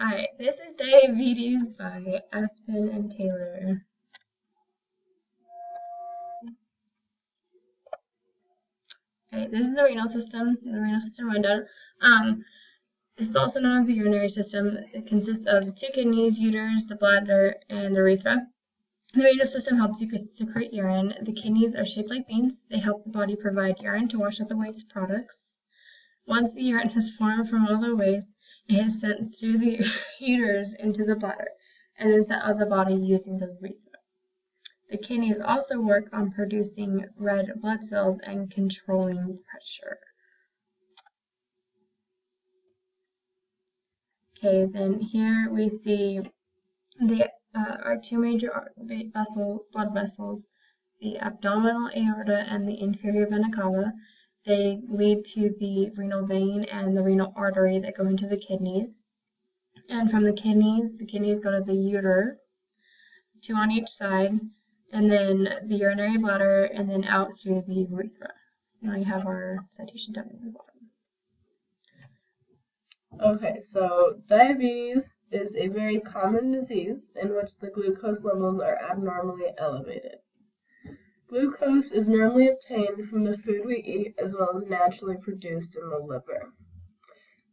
Alright, this is Diabetes by Aspen and Taylor. Alright, this is the renal system rundown. This is also known as the urinary system. It consists of 2 kidneys, ureters, the bladder, and the urethra. The renal system helps you secrete urine. The kidneys are shaped like beans. They help the body provide urine to wash out the waste products. Once the urine has formed from all the waste, it is sent through the ureters into the bladder, and then sent out of the body using the urethra. The kidneys also work on producing red blood cells and controlling pressure. Okay, then here we see our 2 major blood vessels, the abdominal aorta and the inferior vena cava. They lead to the renal vein and the renal artery that go into the kidneys. And from the kidneys go to the ureter, 2 on each side, and then the urinary bladder, and then out through the urethra. Now you have our citation down at the bottom. Okay, so diabetes is a very common disease in which the glucose levels are abnormally elevated. Glucose is normally obtained from the food we eat as well as naturally produced in the liver.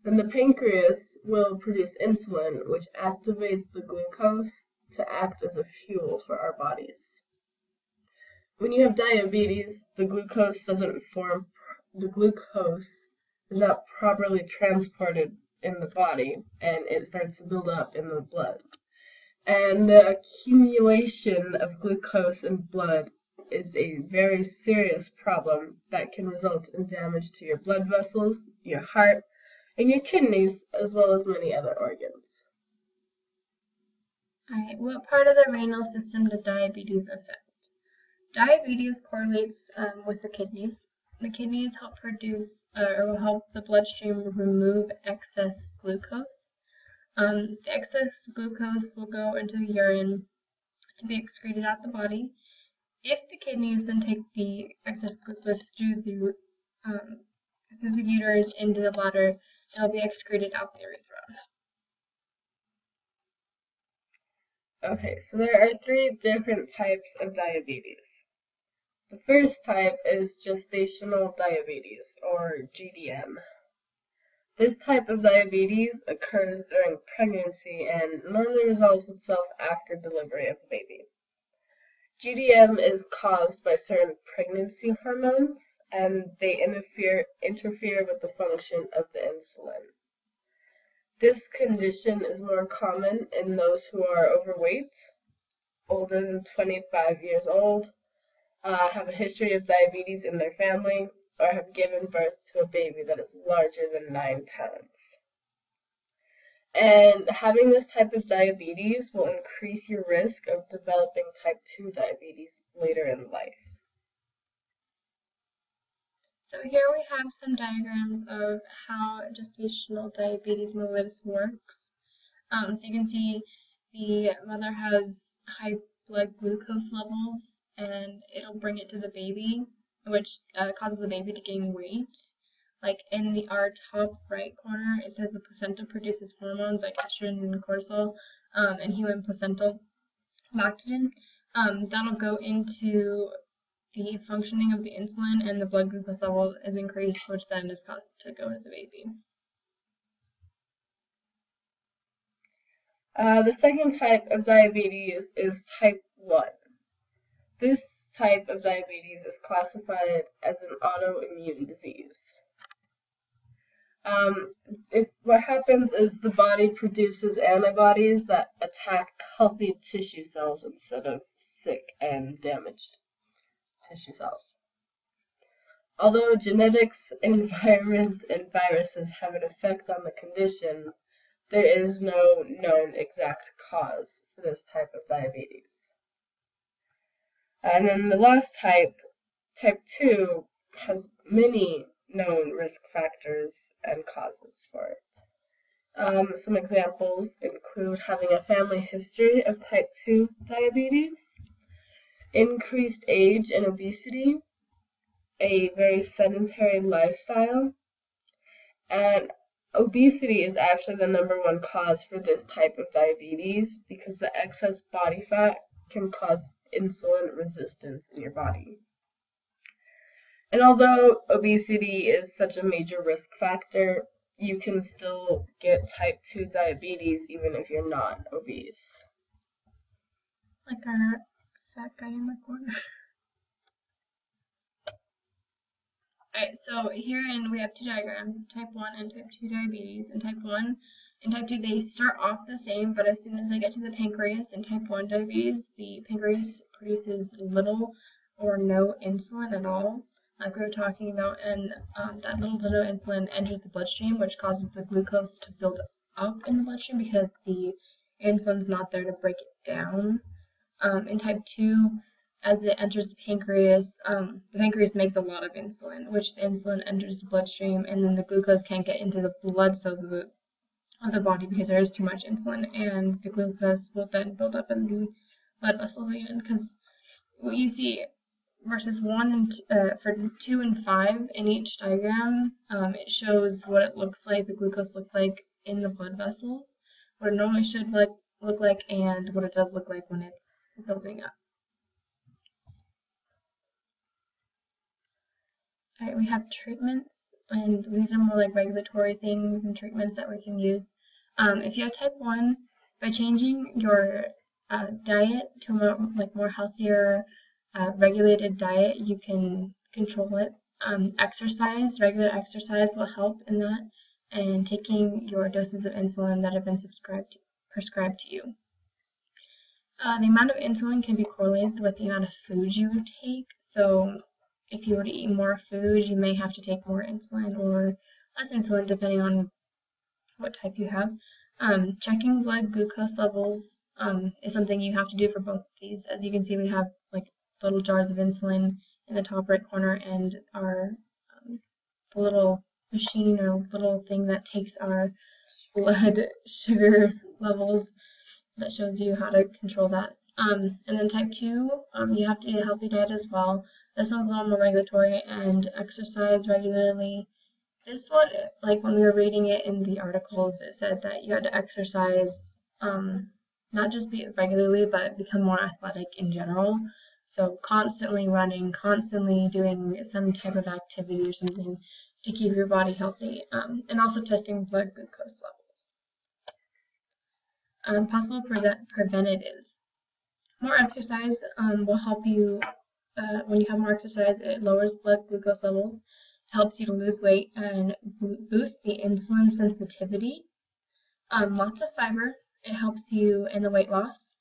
Then the pancreas will produce insulin, which activates the glucose to act as a fuel for our bodies. When you have diabetes, the glucose is not properly transported in the body, and it starts to build up in the blood. And the accumulation of glucose in blood is a very serious problem that can result in damage to your blood vessels, your heart, and your kidneys, as well as many other organs. Alright, what part of the renal system does diabetes affect? Diabetes correlates with the kidneys. The kidneys help produce or will help the bloodstream remove excess glucose. The excess glucose will go into the urine to be excreted out the body. If the kidneys then take the excess glucose through the ureters into the bladder, it'll be excreted out the urethra. Okay, so there are 3 different types of diabetes. The first type is gestational diabetes, or GDM. This type of diabetes occurs during pregnancy and normally resolves itself after delivery of the baby. GDM is caused by certain pregnancy hormones, and they interfere with the function of the insulin. This condition is more common in those who are overweight, older than 25 years old, have a history of diabetes in their family, or have given birth to a baby that is larger than 9 pounds. And having this type of diabetes will increase your risk of developing type 2 diabetes later in life. So here we have some diagrams of how gestational diabetes mellitus works. So you can see the mother has high blood glucose levels, and it'll bring it to the baby, which causes the baby to gain weight. Like in our top right corner, it says the placenta produces hormones like estrogen and cortisol, and human placental lactogen. That'll go into the functioning of the insulin, and the blood glucose level is increased, which then is caused to go to the baby. The second type of diabetes is type 1. This type of diabetes is classified as an autoimmune disease. What happens is the body produces antibodies that attack healthy tissue cells instead of sick and damaged tissue cells. Although genetics, environment, and viruses have an effect on the condition, there is no known exact cause for this type of diabetes. And then the last type, type 2, has many known risk factors and causes for it. Some examples include having a family history of type 2 diabetes, increased age and obesity, a very sedentary lifestyle, and Obesity is actually the #1 cause for this type of diabetes because the excess body fat can cause insulin resistance in your body. And although obesity is such a major risk factor, you can still get type 2 diabetes even if you're not obese. Like our fat guy in the corner. Alright, so herein we have two diagrams, type 1 and type 2 diabetes. In type 1 and type 2, they start off the same, but as soon as they get to the pancreas in type 1 diabetes, the pancreas produces little or no insulin at all, like we were talking about, and that little to no insulin enters the bloodstream, which causes the glucose to build up in the bloodstream because the insulin's not there to break it down. In type 2, as it enters the pancreas makes a lot of insulin, which the insulin enters the bloodstream, and then the glucose can't get into the blood cells of the body because there is too much insulin, and the glucose will then build up in the blood vessels again. Because what you see verses 1 and for 2 and 5 in each diagram, it shows what it looks like, the glucose looks like in the blood vessels, what it normally should look like, and what it does look like when it's building up. Alright, we have treatments, and these are more like regulatory things and treatments that we can use. If you have type 1, by changing your diet to a more healthier, regulated diet, you can control it. Regular exercise will help in that, and taking your doses of insulin that have been prescribed to you. The amount of insulin can be correlated with the amount of food you take. So if you were to eat more food, you may have to take more insulin or less insulin depending on what type you have. Checking blood glucose levels is something you have to do for both of these. As you can see, we have like little jars of insulin in the top right corner, and our the little machine or little thing that takes our blood sugar levels that shows you how to control that. And then type 2, you have to eat a healthy diet as well. This one's a little more regulatory, and exercise regularly. This one, like when we were reading it in the articles, it said that you had to exercise, not just regularly, but become more athletic in general. So constantly running, constantly doing some type of activity or something to keep your body healthy, and also testing blood glucose levels. Possible preventatives. More exercise will help you. When you have more exercise, it lowers blood glucose levels, helps you to lose weight, and boosts the insulin sensitivity. Lots of fiber. It helps you in the weight loss.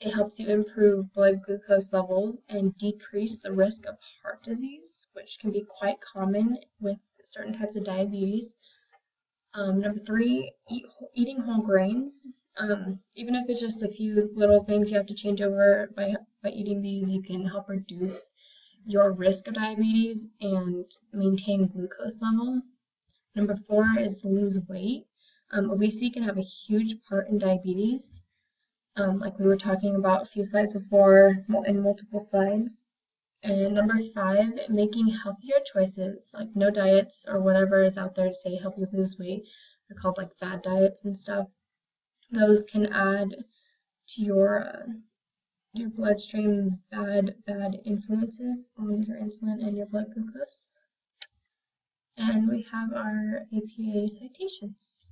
It helps you improve blood glucose levels and decrease the risk of heart disease, which can be quite common with certain types of diabetes. Number 3, eating whole grains. Even if it's just a few little things you have to change over by eating these, you can help reduce your risk of diabetes and maintain glucose levels. Number 4 is lose weight. Obesity can have a huge part in diabetes, like we were talking about a few slides before in multiple slides. And number 5, making healthier choices, like no diets or whatever is out there to say help you lose weight. They're called like fad diets and stuff. Those can add to your bloodstream bad influences on your insulin and your blood glucose. And we have our APA citations.